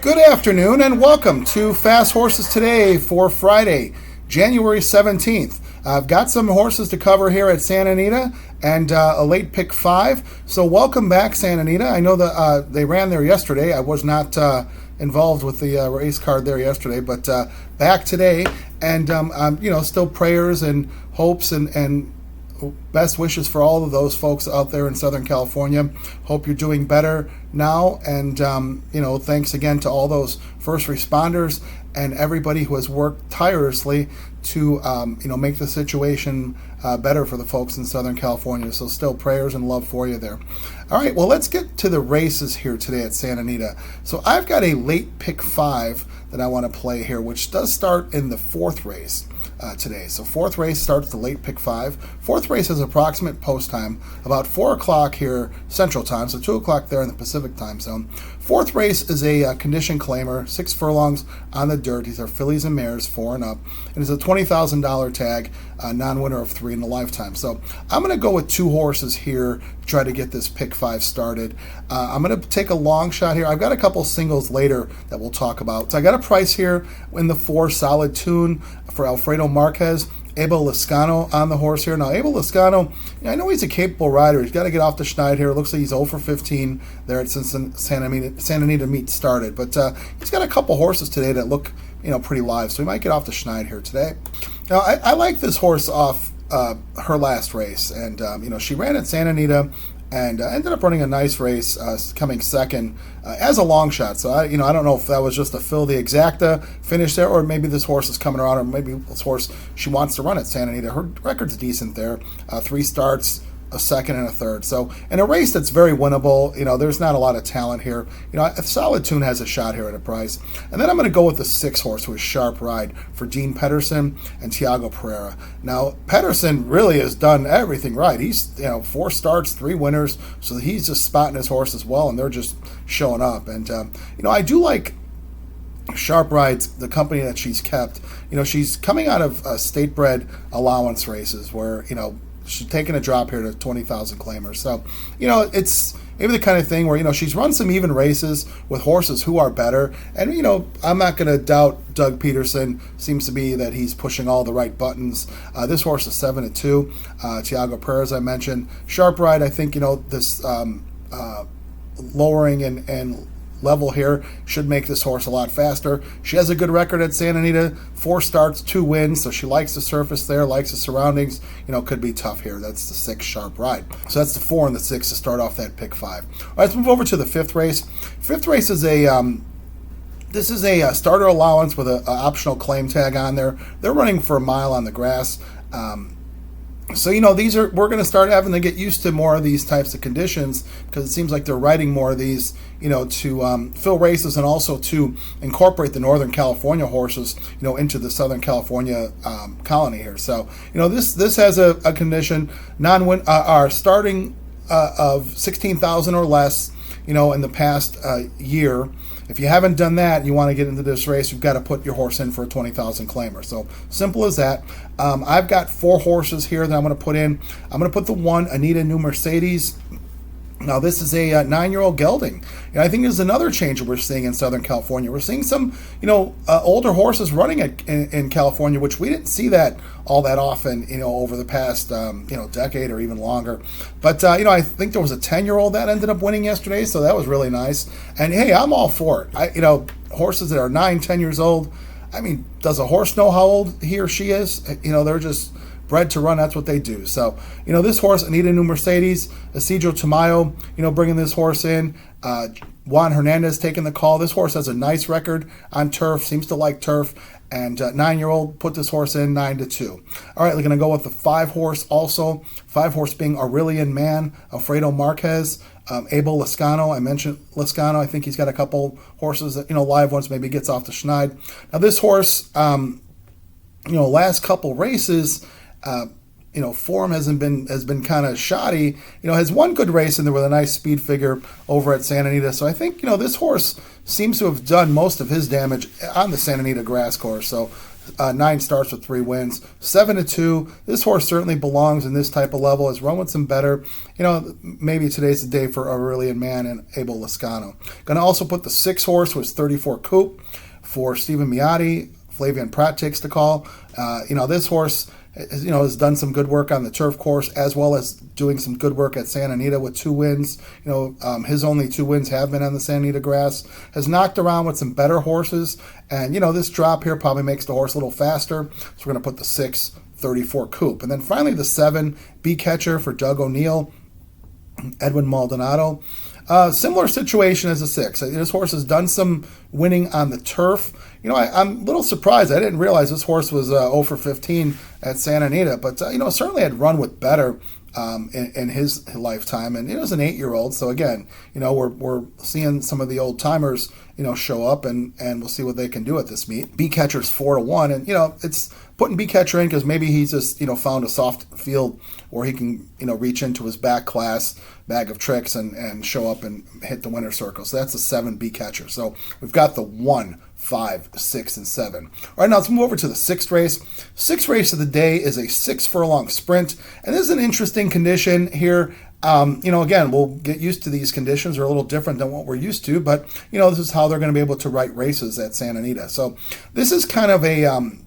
Good afternoon and welcome to Fast Horses Today for Friday, January 17th. I've got some horses to cover here at Santa Anita and a late pick 5. So welcome back, Santa Anita. I know that they ran there yesterday. I was not involved with the race card there yesterday, but back today. And, still prayers and hopes and best wishes for all of those folks out there in Southern California. Hope you're doing better now. And, thanks again to all those first responders and everybody who has worked tirelessly to, make the situation better for the folks in Southern California. So still prayers and love for you there. All right, well, let's get to the races here today at Santa Anita. So I've got a late pick 5 that I want to play here, which does start in the 4th race. Today. So 4th race starts the late pick 5. 4th race has approximate post time, about 4 o'clock here Central Time, so 2 o'clock there in the Pacific Time Zone. 4th race is a condition claimer, 6 furlongs on the dirt. These are fillies and mares, 4 and up. And it's a $20,000 tag, non-winner of 3 in the lifetime. So I'm going to go with 2 horses here to try to get this pick 5 started. I'm going to take a long shot here. I've got a couple singles later that we'll talk about. So I got a price here in the 4 Solid Tune for Alfredo Marquez. Abel Liscano on the horse here. Now, Abel Liscano, I know he's a capable rider. He's got to get off the schneid here. It looks like he's 0 for 15 there since Santa Anita meet started. But he's got a couple horses today that look, pretty live. So he might get off the schneid here today. Now, I like this horse off her last race. And, she ran at Santa Anita and ended up running a nice race, coming second as a long shot. So I don't know if that was just a fill the exacta finish there, or maybe this horse is coming around, or maybe this horse she wants to run at Santa Anita. Her record's decent there, 3 starts, a second and a third. So in a race that's very winnable, there's not a lot of talent here. A Solid Tune has a shot here at a price. And then I'm going to go with the 6 horse who is Sharp Ride for Dean Pedersen and Tiago Pereira. Now, Pedersen really has done everything right. He's, 4 starts, 3 winners. So he's just spotting his horse as well, and they're just showing up. And, I do like Sharp Ride's, the company that she's kept. She's coming out of state-bred allowance races where, she's taking a drop here to 20,000 claimers. So, it's maybe the kind of thing where, she's run some even races with horses who are better. And, I'm not going to doubt Doug Peterson. Seems to be that he's pushing all the right buttons. This horse is 7-2. Tiago Pereira, as I mentioned. Sharp Ride, I think, this lowering and level here should make this horse a lot faster. She has a good record at Santa Anita, 4 starts, 2 wins, so she likes the surface there, likes the surroundings. Could be tough here. That's the 6 Sharp Ride. So that's the 4 and the 6 to start off that pick 5. All right, let's move over to the 5th race. 5th race is this is a starter allowance with an optional claim tag on there. They're running for a mile on the grass. So, we're going to start having to get used to more of these types of conditions, because it seems like they're riding more of these, to fill races and also to incorporate the Northern California horses, into the Southern California colony here. So, this has a condition, our starting of 16,000 or less, in the past year. If you haven't done that, you want to get into this race, you've got to put your horse in for a 20,000 claimer. So simple as that. I've got 4 horses here that I'm going to put in. I'm going to put the 1, Anita New Mercedes. Now, this is a 9-year-old gelding. I think there's another change that we're seeing in Southern California. We're seeing some, older horses running in California, which we didn't see that all that often, over the past, decade or even longer. But, I think there was a 10-year-old that ended up winning yesterday, so that was really nice. And, hey, I'm all for it. Horses that are 9, 10 years old, does a horse know how old he or she is? They're just bred to run. That's what they do. So, this horse, Anita New Mercedes, Isidro Tamayo, bringing this horse in. Juan Hernandez taking the call. This horse has a nice record on turf, seems to like turf. And 9-year-old put this horse in 9-2. All right, we're going to go with the 5 horse also. 5 horse being Aurelian Man, Alfredo Marquez, Abel Liscano. I mentioned Liscano. I think he's got a couple horses that, live ones, maybe gets off the schneid. Now, this horse, last couple races, form has been kind of shoddy. Has one good race in there with a nice speed figure over at Santa Anita. So I think, this horse seems to have done most of his damage on the Santa Anita grass course. So 9 starts with 3 wins, 7-2. This horse certainly belongs in this type of level. Has run with some better. Maybe today's the day for Aurelian Man and Abel Lascano. Going to also put the 6 horse, was 34 Coupe for Stephen Miotti. Flavian Pratt takes the call. This horse has done some good work on the turf course, as well as doing some good work at Santa Anita with 2 wins. His only 2 wins have been on the Santa Anita grass. Has knocked around with some better horses, and this drop here probably makes the horse a little faster. So we're going to put the 6, 34 Coupe, and then finally the 7 B Catcher for Doug O'Neill, Edwin Maldonado. Similar situation as a 6. This horse has done some winning on the turf. I'm a little surprised. I didn't realize this horse was 0 for 15 at Santa Anita, but certainly had run with better in his lifetime. And it was an 8-year-old, so again, we're seeing some of the old timers show up, and we'll see what they can do at this meet. B Catcher's 4-1, and it's putting B Catcher in because maybe he's just found a soft field where he can reach into his back class bag of tricks and show up and hit the winner's circle. So that's a 7 B Catcher. So we've got the 1, 5, 6, and 7. All right, now let's move over to the 6th race. 6th race of the day is a 6 furlong sprint, and this is an interesting condition here. Again, we'll get used to these conditions. They're a little different than what we're used to, but this is how they're going to be able to write races at Santa Anita. So this is kind of an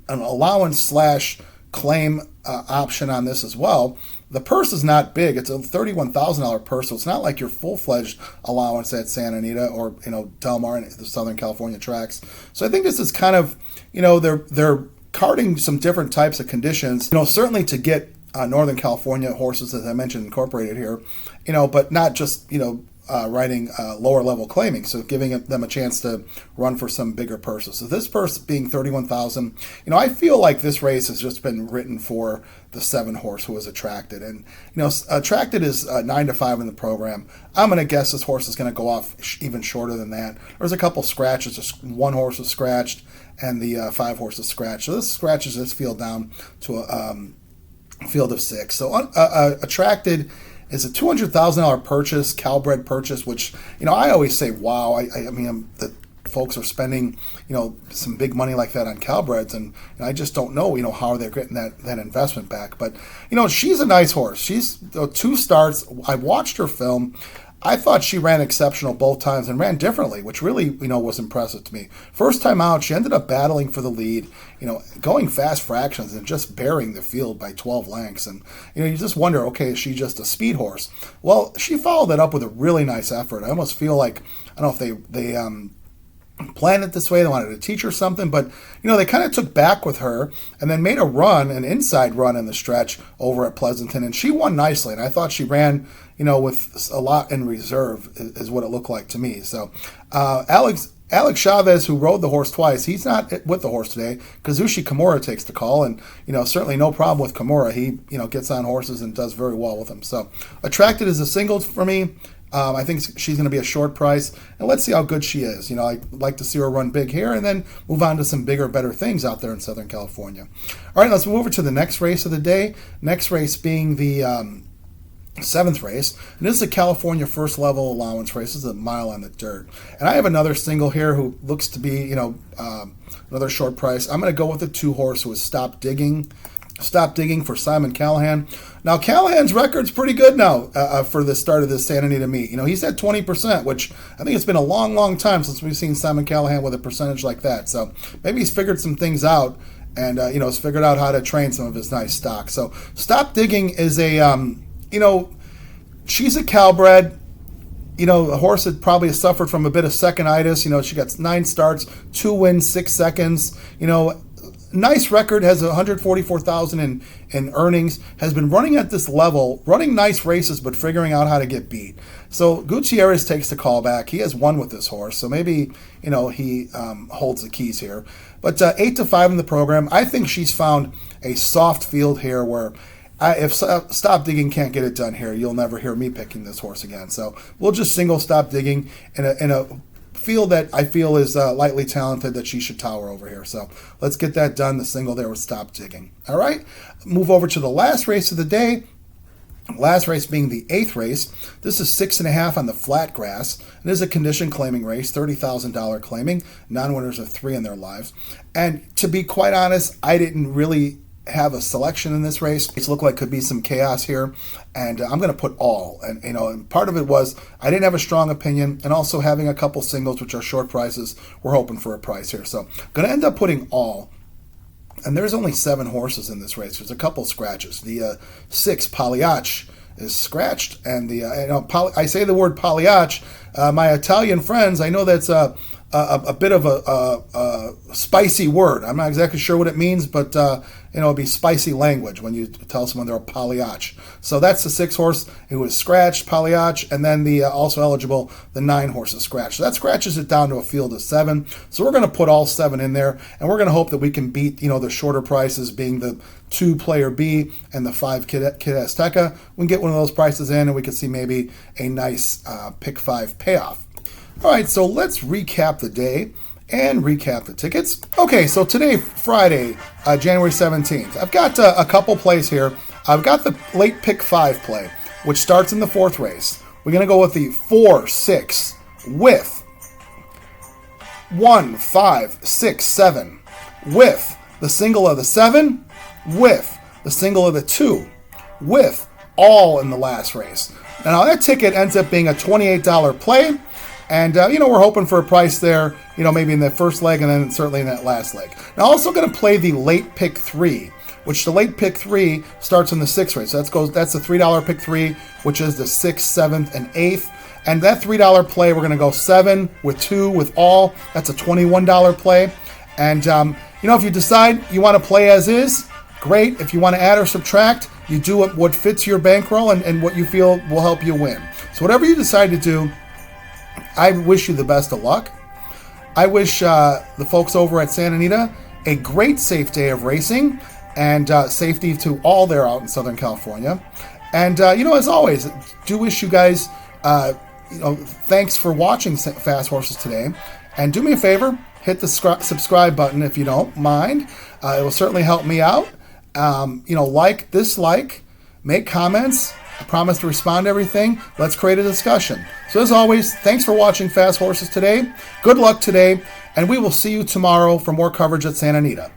allowance / claim option on this as well. The purse is not big. It's a $31,000 purse, so it's not like your full-fledged allowance at Santa Anita or Del Mar and the Southern California tracks. So I think this is kind of they're carding some different types of conditions. Certainly to get Northern California horses, as I mentioned, incorporated here. But not just writing lower level claiming, so giving them a chance to run for some bigger purses. So this purse being $31,000, I feel like this race has just been written for the 7 horse who was attracted, and attracted is 9-5 in the program. I'm going to guess this horse is going to go off even shorter than that. There's a couple scratches. Just 1 horse was scratched, and the 5 horses scratched. So this scratches this field down to a field of 6. So attracted is a $200,000 purchase, Calbred purchase, which, I always say, wow. I mean, the folks are spending, some big money like that on Calbreds, and I just don't know, how they're getting that investment back. But, she's a nice horse. She's 2 starts. I watched her film. I thought she ran exceptional both times and ran differently, which really, was impressive to me. First time out, she ended up battling for the lead, going fast fractions and just bearing the field by 12 lengths. And, you just wonder, okay, is she just a speed horse? Well, she followed that up with a really nice effort. I almost feel like, I don't know if they planned it this way, they wanted to teach her something, but they kind of took back with her and then made an inside run in the stretch over at Pleasanton, and she won nicely. And I thought she ran with a lot in reserve, is what it looked like to me. So Alex Chavez, who rode the horse twice, he's not with the horse today. Kazushi Kimura takes the call, and certainly no problem with Kimura. He gets on horses and does very well with them. So attracted is a single for me. I think she's going to be a short price, and let's see how good she is. I'd like to see her run big here and then move on to some bigger, better things out there in Southern California. All right, let's move over to the next race of the day. Next race being the 7th race, and this is a California first level allowance race. This is a mile on the dirt, and I have another single here who looks to be another short price. I'm going to go with the 2 horse who is Stop Digging for Simon Callahan. Now Callahan's record's pretty good now for the start of this Santa Anita meet. He's at 20%, which I think it's been a long time since we've seen Simon Callahan with a percentage like that. So maybe he's figured some things out, and has figured out how to train some of his nice stock. So Stop Digging is a she's a Calbred. The horse had probably suffered from a bit of second-itis. She got 9 starts, 2 wins, 6 seconds. Nice record, has $144,000 in earnings, has been running at this level, running nice races, but figuring out how to get beat. So Gutierrez takes the call back. He has won with this horse, so maybe, he holds the keys here. But 8-5 in the program. I think she's found a soft field here where if Stop Digging can't get it done here, you'll never hear me picking this horse again. So we'll just single Stop Digging in a field that I feel is lightly talented that she should tower over here. So let's get that done, the single there with Stop Digging. All right, move over to the last race of the day. Last race being the 8th race. This is 6.5 on the flat grass. It is a condition claiming race, $30,000 claiming, non-winners of 3 in their lives. And to be quite honest, I didn't really have a selection in this race. It looked like could be some chaos here, and I'm going to put all. And and part of it was I didn't have a strong opinion, and also having a couple singles, which are short prices. We're hoping for a price here, so I'm going to end up putting all. And there's only 7 horses in this race. There's a couple scratches. The 6 Pagliacci is scratched, and the I say the word Pagliacci. My Italian friends, I know that's a bit of a spicy word. I'm not exactly sure what it means, but it'd be spicy language when you tell someone they're a Pagliacci. So that's the 6 horse who was scratched, Pagliacci, and then the also eligible, the 9 horses scratched. So that scratches it down to a field of 7. So we're going to put all 7 in there, and we're going to hope that we can beat the shorter prices, being the 2 Player B and the 5 Kid Azteca. We can get one of those prices in, and we can see maybe a nice pick 5 payoff. All right, so let's recap the day and recap the tickets. Okay, so today, Friday, January 17th, I've got a couple plays here. I've got the late pick 5 play, which starts in the 4th race. We're going to go with the 4-6 with 1, 5, 6, 7, with the single of the 7, with the single of the 2, with all in the last race. Now that ticket ends up being a $28 play. And, we're hoping for a price there, maybe in the first leg and then certainly in that last leg. Now, also going to play the late pick 3, which the late pick 3 starts in the 6th race. So that's the $3 pick 3, which is the 6th, 7th, and 8th. And that $3 play, we're going to go 7 with 2 with all. That's a $21 play. And, if you decide you want to play as is, great. If you want to add or subtract, you do what fits your bankroll and what you feel will help you win. So whatever you decide to do, I wish you the best of luck. I wish the folks over at Santa Anita a great safe day of racing and safety to all there out in Southern California. And, as always, do wish you guys, thanks for watching Fast Horses today. And do me a favor, hit the subscribe button if you don't mind. It will certainly help me out. Like, dislike, make comments. I promise to respond to everything. Let's create a discussion. So as always, thanks for watching Fast Horses today. Good luck today, and we will see you tomorrow for more coverage at Santa Anita.